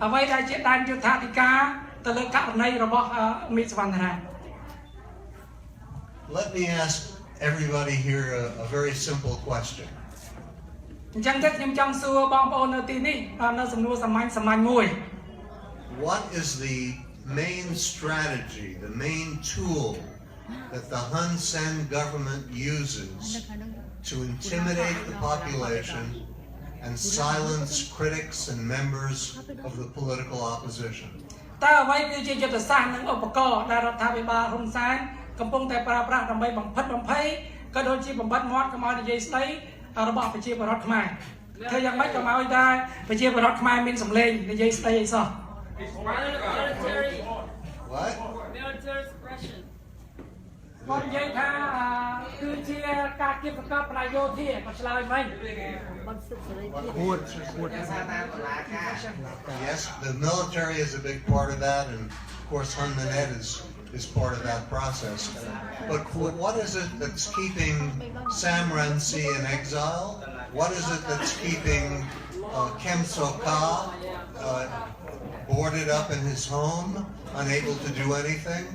អ្វីដែលជាដែនយុទ្ធាធិការទៅលើករណីរបស់មីសវណ្ណរា Let me ask everybody here a very simple question. អញ្ចឹងទៅខ្ញុំចង់សួរបងប្អូននៅទីនេះនៅសំណួរសាមញ្ញមួយ What is the main strategy, the main tool that the Hun Sen government uses to intimidate the population and silence critics and members of the political opposition? តើអ្វីគឺជាយុទ្ធសាស្ត្រនិងឧបករណ៍ដែលរដ្ឋាភិបាលហ៊ុនសែនកំពុងតែប្រើប្រាស់ដើម្បីបំផិតបំភ័យក៏ដូចជាបំបត្តិមាត់កុំឲ្យនិយាយស្ដីរបស់ប្រជាពលរដ្ឋខ្មែរធ្វើយ៉ាងម៉េចកុំឲ្យតែប្រជាពលរដ្ឋខ្មែរមានសម្លេងនិយាយស្ដីអីសោះ What? Military suppression. គាត់និយាយថាគឺជាការគៀបសង្កត់ផ្នែកយោធាក៏ឆ្លើយវិញ Yes, the military is a big part of that, and of course Hun Manet is part of that process. But what is it that's keeping Sam Rainsy in exile? What is it that's keeping Kem Sokha boarded up in his home, unable to do anything?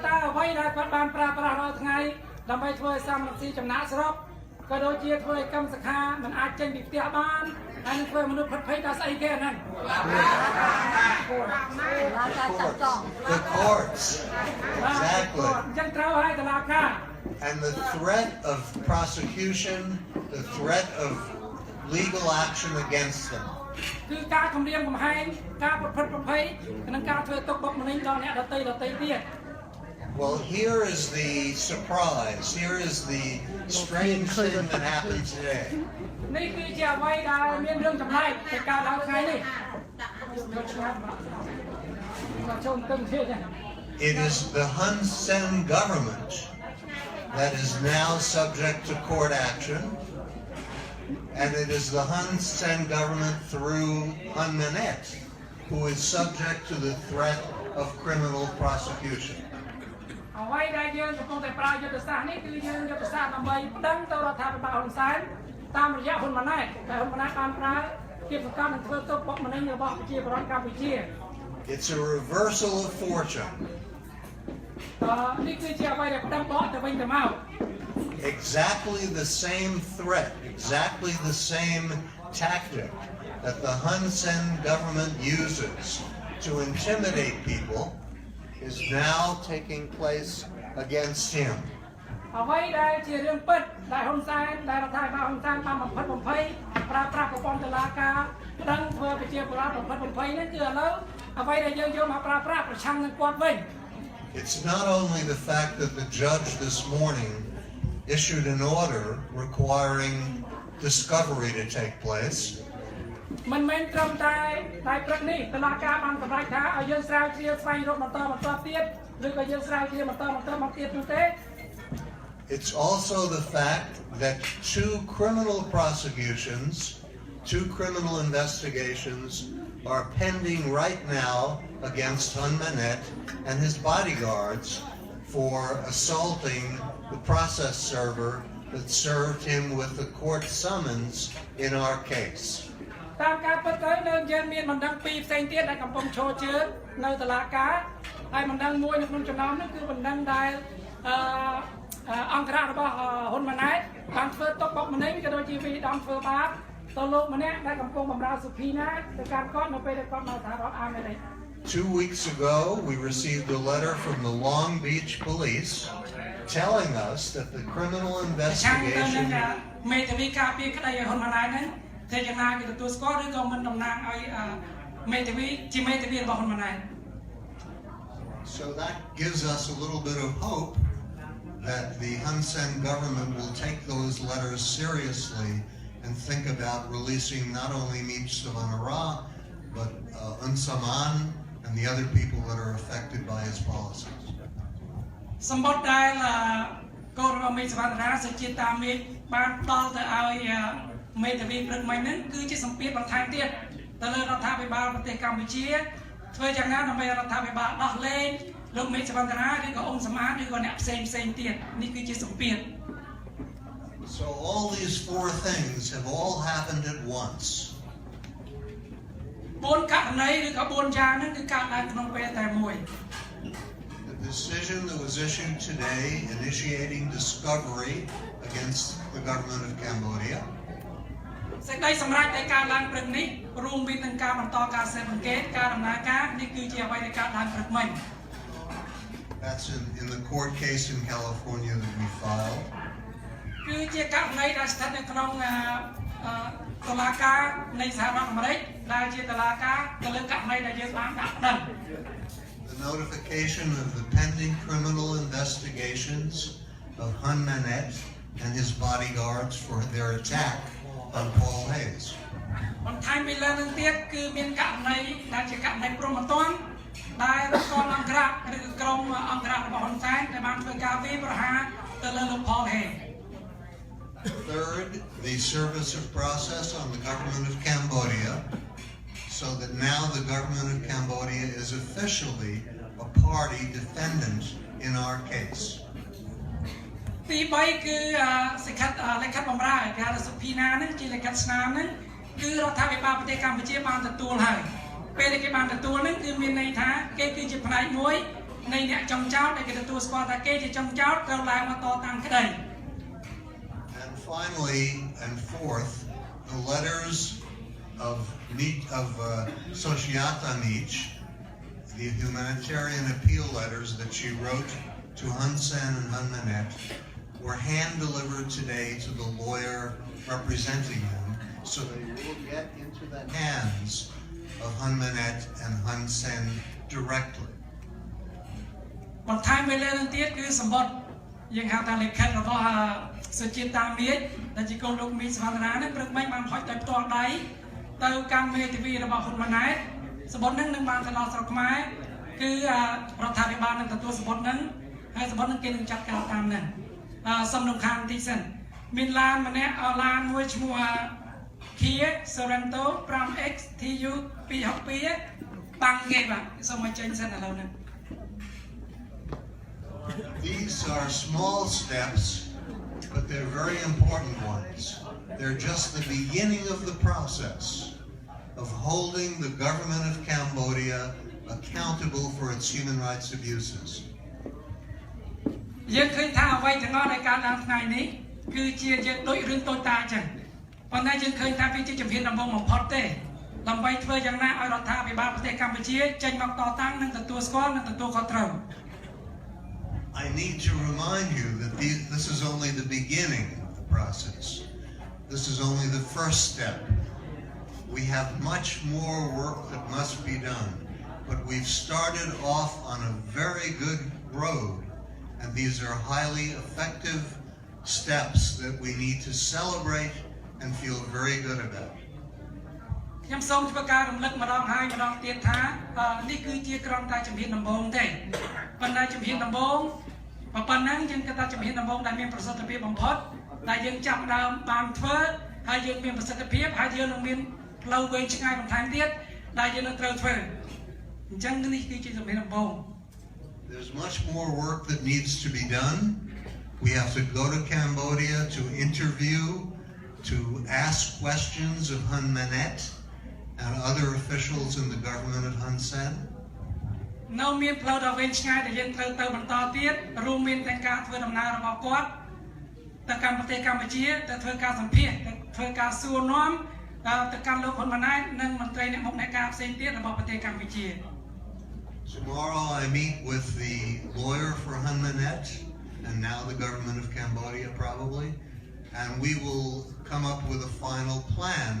តើអ្វីដែលគាត់បានប្រើប្រាស់រាល់ថ្ងៃដើម្បីធ្វើឲ្យសំរងស៊ីចំណាក់ស្រុកក៏ដូចជាធ្វើឲ្យកម្មសខាមិនអាចចេញពីផ្ទះបានហើយនឹងធ្វើមនុស្សផិតភ័យដល់ស្អីគេហ្នឹង The courts. Exactly. អញ្ចឹងត្រូវឲ្យតុលាការ And the threat of prosecution, the threat of legal action against them. គឺការគំរាមកំហែងការប្រព្រឹត្តប្រភ័យនិងការធ្វើទុកបុកម្នេញដល់អ្នកដទៃទៀត Well, here is the surprise. Here is the strange thing that happened today. នេះគឺជាអ្វីដែលមានរឿងចម្លែកទៅកើតឡើងថ្ងៃនេះ It is the Hun Sen government that is now subject to court action, and it is the Hun Sen government through Hun Manet who is subject to the threat of criminal prosecution. អ្វីដែលយើងកំពុងតែប្រើយុទ្ធសាស្ត្រនេះគឺយើងយុទ្ធសាស្ត្រដើម្បីប្តឹងទៅរដ្ឋាភិបាលហ៊ុនសែនតាមរយៈហ៊ុនម៉ាណែតដែលហ៊ុនម៉ាណែតបានប្រើគៀបសង្កត់និងធ្វើទុកបុកម្នេញរបស់ប្រជាពលរដ្ឋកម្ពុជា It's a reversal of fortune. នេះគឺជាអ្វីដែលប្តឹងបកទៅវិញទៅមក Exactly the same threat, exactly the same tactic that the Hun Sen government uses to intimidate people is now taking place against him. អ្វីដែលជារឿងពិតដែលហ៊ុនសែនដែលរដ្ឋាភិបាលហ៊ុនសែនបានបំផិតបំភ័យប្រើប្រាស់ប្រព័ន្ធតុលាការប្តឹងធ្វើប្រជាពលរដ្ឋបំផិតបំភ័យនេះគឺឥឡូវអ្វីដែលយើងយកមកប្រើប្រាស់ប្រឆាំងនឹងគាត់វិញ It's not only the fact that the judge this morning issued an order requiring discovery to take place. មិនមែនត្រឹមតែព្រឹកនេះតុលាការបានសម្រេចថាឲ្យយើងស្រាវជ្រាវស្វែងរកបន្តទៀតឬក៏យើងស្រាវជ្រាវបន្តមកទៀតនោះទេ It's also the fact that two criminal prosecutions, two criminal investigations are pending right now against Hun Manet and his bodyguards for assaulting the process server that served him with the court summons in our case. តាមការពិតទៅនៅយើងមានបណ្ដឹងពីរផ្សេងទៀតដែលកំពុងឈរជើងនៅតុលាការហើយបណ្ដឹងមួយនៅក្នុងចំណោមនោះគឺបណ្ដឹងដែលអង្គការរបស់ហ៊ុនម៉ាណែតបានធ្វើទុកបុកម្នេញក៏ដូចជាវិដំធ្វើបាបទៅលោកម្នាក់ដែលកំពុងបម្រើសុភីណាទៅកាន់គាត់នៅពេលដែលគាត់មកសហរដ្ឋអាមេរិក 2 weeks ago, we received a letter from the Long Beach police telling us that the criminal investigation មេធាវីការពារក្តីឲ្យហ៊ុនម៉ាណែតហ្នឹងធ្វើយ៉ាងណាគេទទួលស្គាល់ឬក៏មិនតំណាងឲ្យមេធាវីជាមេធាវីរបស់ហ៊ុនម៉ាណែត So that gives us a little bit of hope that the Hun Sen government will take those letters seriously and think about releasing not only Meech Savanara, but Unsaman and the other people that are affected by his policies. សម្បត្តិដែលកូនរបស់មេសវណ្ណរាសេចក្ដីតាមមេបានដល់ទៅឲ្យមេធាវីព្រឹកមិញហ្នឹងគឺជាសម្ពាធបន្ថែមទៀតទៅលើរដ្ឋាភិបាលប្រទេសកម្ពុជាធ្វើយ៉ាងណាដើម្បីរដ្ឋាភិបាលដោះលែងលោកមេសវណ្ណរាឬក៏អង្គសមាឬក៏អ្នកផ្សេងទៀតនេះគឺជាសម្ពាធ So all these four things have all happened at once. 4 ករណី ឬក៏ 4 យ៉ាងហ្នឹងគឺកើតឡើងក្នុងពេលតែមួយ The decision that was issued today initiating discovery against the government of Cambodia សេចក្តីសម្រេចដែលកើតឡើងព្រឹកនេះរួមមាននឹងការបន្តការស៊ើបអង្កេតការដំណើរការនេះគឺជាអ្វីដែលកើតឡើងព្រឹកមិញ That's in the court case in California that we filed. គឺជាករណីដែលស្ថិតនៅក្នុងតុលាការនៃសហរដ្ឋអាមេរិកដែលជាតុលាការទៅលើករណីដែលយើងបានដាក់ប្តឹង The notification of the pending criminal investigations of Hun Manet and his bodyguards for their attack on Paul Hayes. បន្ថែមពីលើនឹងទៀតគឺមានករណីដែលជាករណីព្រមត្តនដែលកងអង្គរៈឬក្រុមអង្គរៈរបស់ហ៊ុនសែនដែលបានធ្វើការវាយប្រហារទៅលើលោក Paul Hayes. Third, the service of process on the government of Cambodia, so that now the government of Cambodia is officially a party defendant in our case. ទី3គឺសិក្ខាលិខិតបម្រើគេហៅថាសុភីណានឹងជាលិខិតស្នាមនឹងគឺរដ្ឋាភិបាលប្រទេសកម្ពុជាបានទទួលហើយពេលដែលគេបានទទួលនឹងគឺមានន័យថាគេគឺជាផ្នែកមួយនៃអ្នកចុងចោតដែលគេទទួលស្គាល់ថាគេជាចុងចោតត្រូវឡើងមកតតាំងក្តី And finally, and fourth, the letters of Sociata Mich, the humanitarian appeal letters that she wrote to Hun Sen and Hun Manet, were hand-delivered today to the lawyer representing them, so they will get into the hands of Hun Manet and Hun Sen directly. បន្ថែមពីលើនឹងទៀតគឺសម្បត្តិយើងហៅថាលិខិតរបស់សុជាតាមីដែលជាកូនលោកមីសវណ្ណរានឹងព្រឹកមិញបានហុចដោយផ្ទាល់ដៃទៅកម្មមេធាវីរបស់ហ៊ុនម៉ាណែតសម្បត្តិនឹងបានទៅដល់ស្រុកខ្មែរគឺរដ្ឋាភិបាលនឹងទទួលសម្បត្តិនឹងហើយសម្បត្តិនឹងគេនឹងចាត់ការតាមនឹងសំណុំខាងទីសិនមានឡានម្នាក់ឡានមួយឈ្មោះ Kia Sorento 5X TU 262បាំងគេបាទសូមឲ្យចេញសិនឥឡូវហ្នឹង These are small steps, but they're very important ones. They're just the beginning of the process of holding the government of Cambodia accountable for its human rights abuses. យើងឃើញថាអ្វីទាំងអស់ដែលកើតឡើងថ្ងៃនេះគឺជាយើងដូចរឿងតូចតាចចឹងប៉ុន្តែយើងឃើញថាវាជាជំហានដំបូងបំផុតទេដើម្បីធ្វើយ៉ាងណាឲ្យរដ្ឋាភិបាលប្រទេសកម្ពុជាចេញមកតតាំងនិងទទួលស្គាល់និងទទួលខុសត្រូវ I need to remind you that this is only the beginning of the process. This is only the first step. We have much more work that must be done, but we've started off on a very good road, and these are highly effective steps that we need to celebrate and feel very good about. ខ្ញុំសូមធ្វើការរំលឹកម្ដងហើយម្ដងទៀតថានេះគឺជាក្រំតែជំហានដំបូងទេប៉ុន្តែជំហានដំបូងប៉ុណ្ណឹងយើងគិតថាជំហានដំបូងដែលមានប្រសិទ្ធភាពបំផុតដែលយើងចាប់ដើមបានធ្វើហើយយើងមានប្រសិទ្ធភាពហើយយើងនឹងមានផ្លូវវែងឆ្ងាយបន្ថែមទៀតដែលយើងនឹងត្រូវធ្វើអញ្ចឹងនេះគឺជាជំហានដំបូង There's much more work that needs to be done. We have to go to Cambodia to interview, to ask questions of Hun Manet and other officials in the government of Hun Sen. នៅមានផ្លូវដ៏វែងឆ្ងាយដែលយើងត្រូវទៅបន្តទៀតរួមមានទាំងការធ្វើដំណើររបស់គាត់ទៅកាន់ប្រទេសកម្ពុជាទៅធ្វើការសម្ភាសន៍ទៅធ្វើការសួរនាំទៅកាន់លោកហ៊ុនម៉ាណែតនិងមន្ត្រីអ្នកមុខអ្នកការផ្សេងទៀតរបស់ប្រទេសកម្ពុជា Tomorrow I meet with the lawyer for Hun Manet and now the government of Cambodia probably, and we will come up with a final plan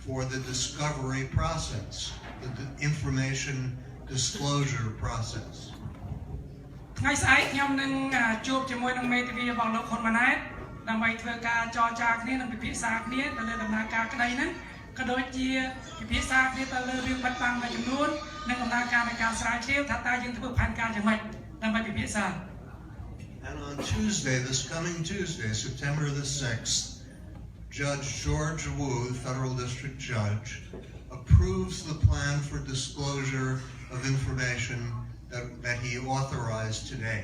for the discovery process, the information disclosure process. ថ្ងៃស្អែកខ្ញុំនឹងជួបជាមួយនឹងមេធាវីរបស់លោកហ៊ុនម៉ាណែតដើម្បីធ្វើការចរចាគ្នានិងពិភាក្សាគ្នាទៅលើដំណើរការក្តីហ្នឹងក៏ដូចជាពិភាក្សាគ្នាទៅលើរឿងបិទបាំងមួយចំនួននិងដំណើរការនៃការស្រាវជ្រាវថាតើយើងធ្វើផែនការយ៉ាងម៉េចដើម្បីពិភាក្សា And on Tuesday, this coming Tuesday, September the 6th, Judge George Wu, federal district judge, approves the plan for disclosure of information that he authorized today.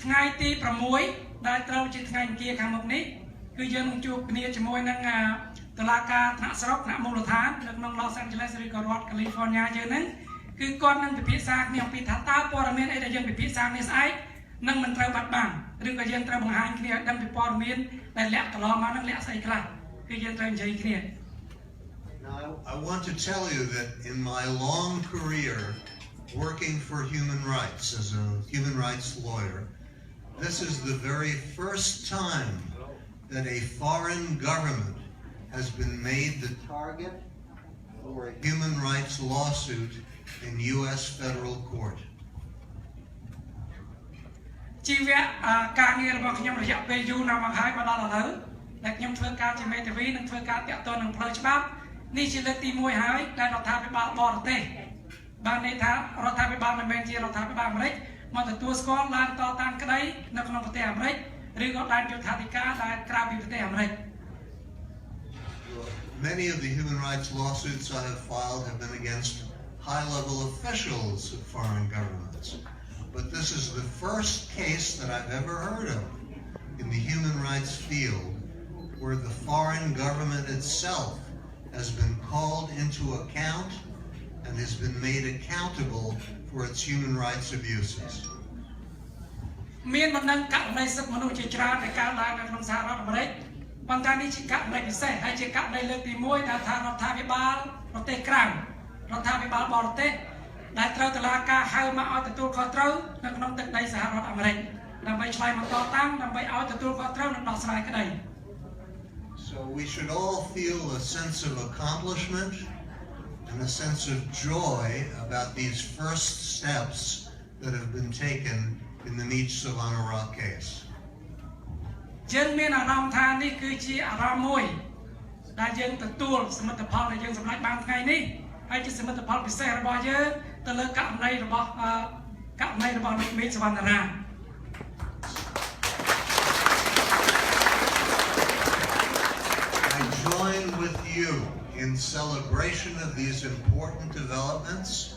ថ្ងៃទី6ដែលត្រូវជាថ្ងៃអង្គារខាងមុខនេះគឺយើងនឹងជួបគ្នាជាមួយនឹង ตลาดการณสรกณมูลฐานในนองลอสแอนเจลิสหรือก็รัฐแคลิฟอร์เนียเจอนั้นคือก่อนนั้นไปพิจารณาเนี่ยปีถัดตาปอร์เมนไอ้แต่ยังไปพิจารณาในไซนั่งมันเตาบัดบังหรือก็ยังเตาบังหารเนี่ยดังไปปอร์เมนแต่แหลกตลอดมานั่งแหลกใส่กระคือยังเตาใจเนี่ย Now, I want to tell you that in my long career working for human rights as a human rights lawyer, this is the very first time that a foreign government has been made the target for a human rights lawsuit in U.S. federal court. ជីវៈការងាររបស់ខ្ញុំរយៈពេលយូរណាស់មកហើយមកដល់ឥឡូវដែលខ្ញុំធ្វើការជាមេធាវីនិងធ្វើការតាក់ទងនឹងផ្លូវច្បាប់នេះជាលើកទី1ហើយដែលរដ្ឋាភិបាលបរទេសបានន័យថារដ្ឋាភិបាលមិនមែនជារដ្ឋាភិបាលអាមេរិកមកទទួលស្គាល់ឡើងតតាំងក្តីនៅក្នុងប្រទេសអាមេរិកឬក៏ដែនយុត្ថាធិការដែលក្រៅពីប្រទេសអាមេរិក Many of the human rights lawsuits I have filed have been against high-level officials of foreign governments. But this is the first case that I've ever heard of in the human rights field where the foreign government itself has been called into account and has been made accountable for its human rights abuses. មានបណ្ដឹងករណីសិទ្ធិមនុស្សជាច្រើនដែលកើតឡើងនៅក្នុងសហរដ្ឋអាមេរិកប៉ុន្តែនេះជាករណីពិសេសហើយជាករណីលើកទី1ដែលថារដ្ឋាភិបាលប្រទេសក្រៅរដ្ឋាភិបាលបរទេសដែលត្រូវតុលាការហៅមកឲ្យទទួលខុសត្រូវនៅក្នុងទឹកដីសហរដ្ឋអាមេរិកដើម្បីឆ្លើយមកតតាំងដើម្បីឲ្យទទួលខុសត្រូវនិងដោះស្រាយក្តី So we should all feel a sense of accomplishment and a sense of joy about these first steps that have been taken in the Meech Savannah case. យើងមានអារម្មណ៍ថានេះគឺជាអារម្មណ៍មួយដែលយើងទទួលសមិទ្ធផលដែលយើងសម្រេចបានថ្ងៃនេះហើយជាសមិទ្ធផលពិសេសរបស់យើងទៅលើករណីរបស់លោកមេឃសវណ្ណារា I join with you in celebration of these important developments,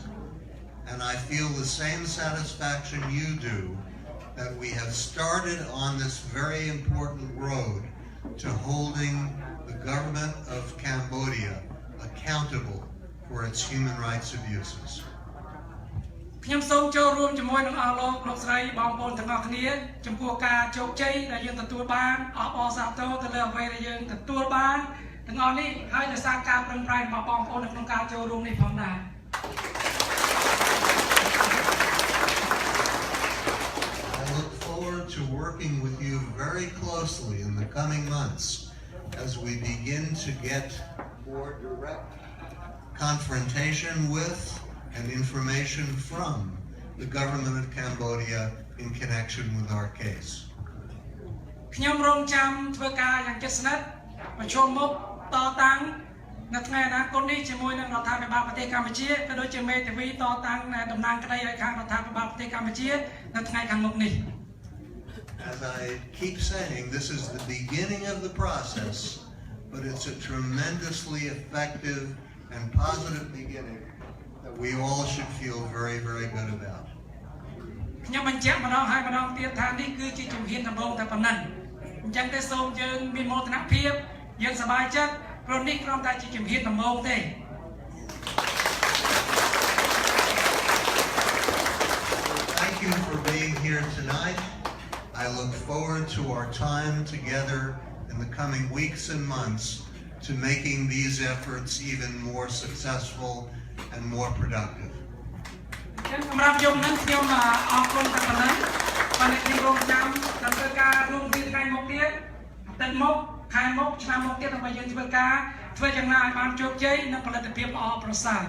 and I feel the same satisfaction you do that we have started on this very important road to holding the government of Cambodia accountable for its human rights abuses. ខ្ញុំសូមចូលរួមជាមួយនឹងអស់លោកស្រីបងប្អូនទាំងអស់គ្នាចំពោះការជោគជ័យដែលយើងទទួលបានអបអរសាទរទៅលើអ្វីដែលយើងទទួលបានទាំងអស់នេះហើយដោយសារការប្រឹងប្រែងរបស់បងប្អូននៅក្នុងការចូលរួមនេះផងដែរ I look forward to working with you very closely in the coming months as we begin to get more direct confrontation with and information from the government of Cambodia in connection with our case. ខ្ញុំរងចាំធ្វើការយ៉ាងជិតស្និទ្ធប្រជុំមុខតតាំងនៅថ្ងៃអនាគតនេះជាមួយនឹងរដ្ឋាភិបាលប្រទេសកម្ពុជាក៏ដូចជាមេធាវីតតាំងតំណាងក្តីឲ្យខាងរដ្ឋាភិបាលប្រទេសកម្ពុជានៅថ្ងៃខាងមុខនេះ As I keep saying, this is the beginning of the process, but it's a tremendously effective and positive beginning that we all should feel very, very good about. ខ្ញុំបញ្ជាក់ម្ដងហើយម្ដងទៀតថានេះគឺជាជំហានដំបូងតែប៉ុណ្ណឹងអញ្ចឹងទេសូមយើងមានមោទនភាពយើងសប្បាយចិត្តព្រោះនេះគ្រាន់តែជាជំហានដំបូងទេ Thank you for being here tonight. I look forward to our time together in the coming weeks and months to making these efforts even more successful and more productive. សម្រាប់យប់នេះខ្ញុំអរគុណតែប៉ុណ្ណឹងបានខ្ញុំរងចាំដល់ធ្វើការរួមពីថ្ងៃមុខទៀតតែមុខខែមុខឆ្នាំមុខទៀតដើម្បីយើងធ្វើការធ្វើយ៉ាងណាឲ្យបានជោគជ័យនិងផលិតភាពល្អប្រសើរ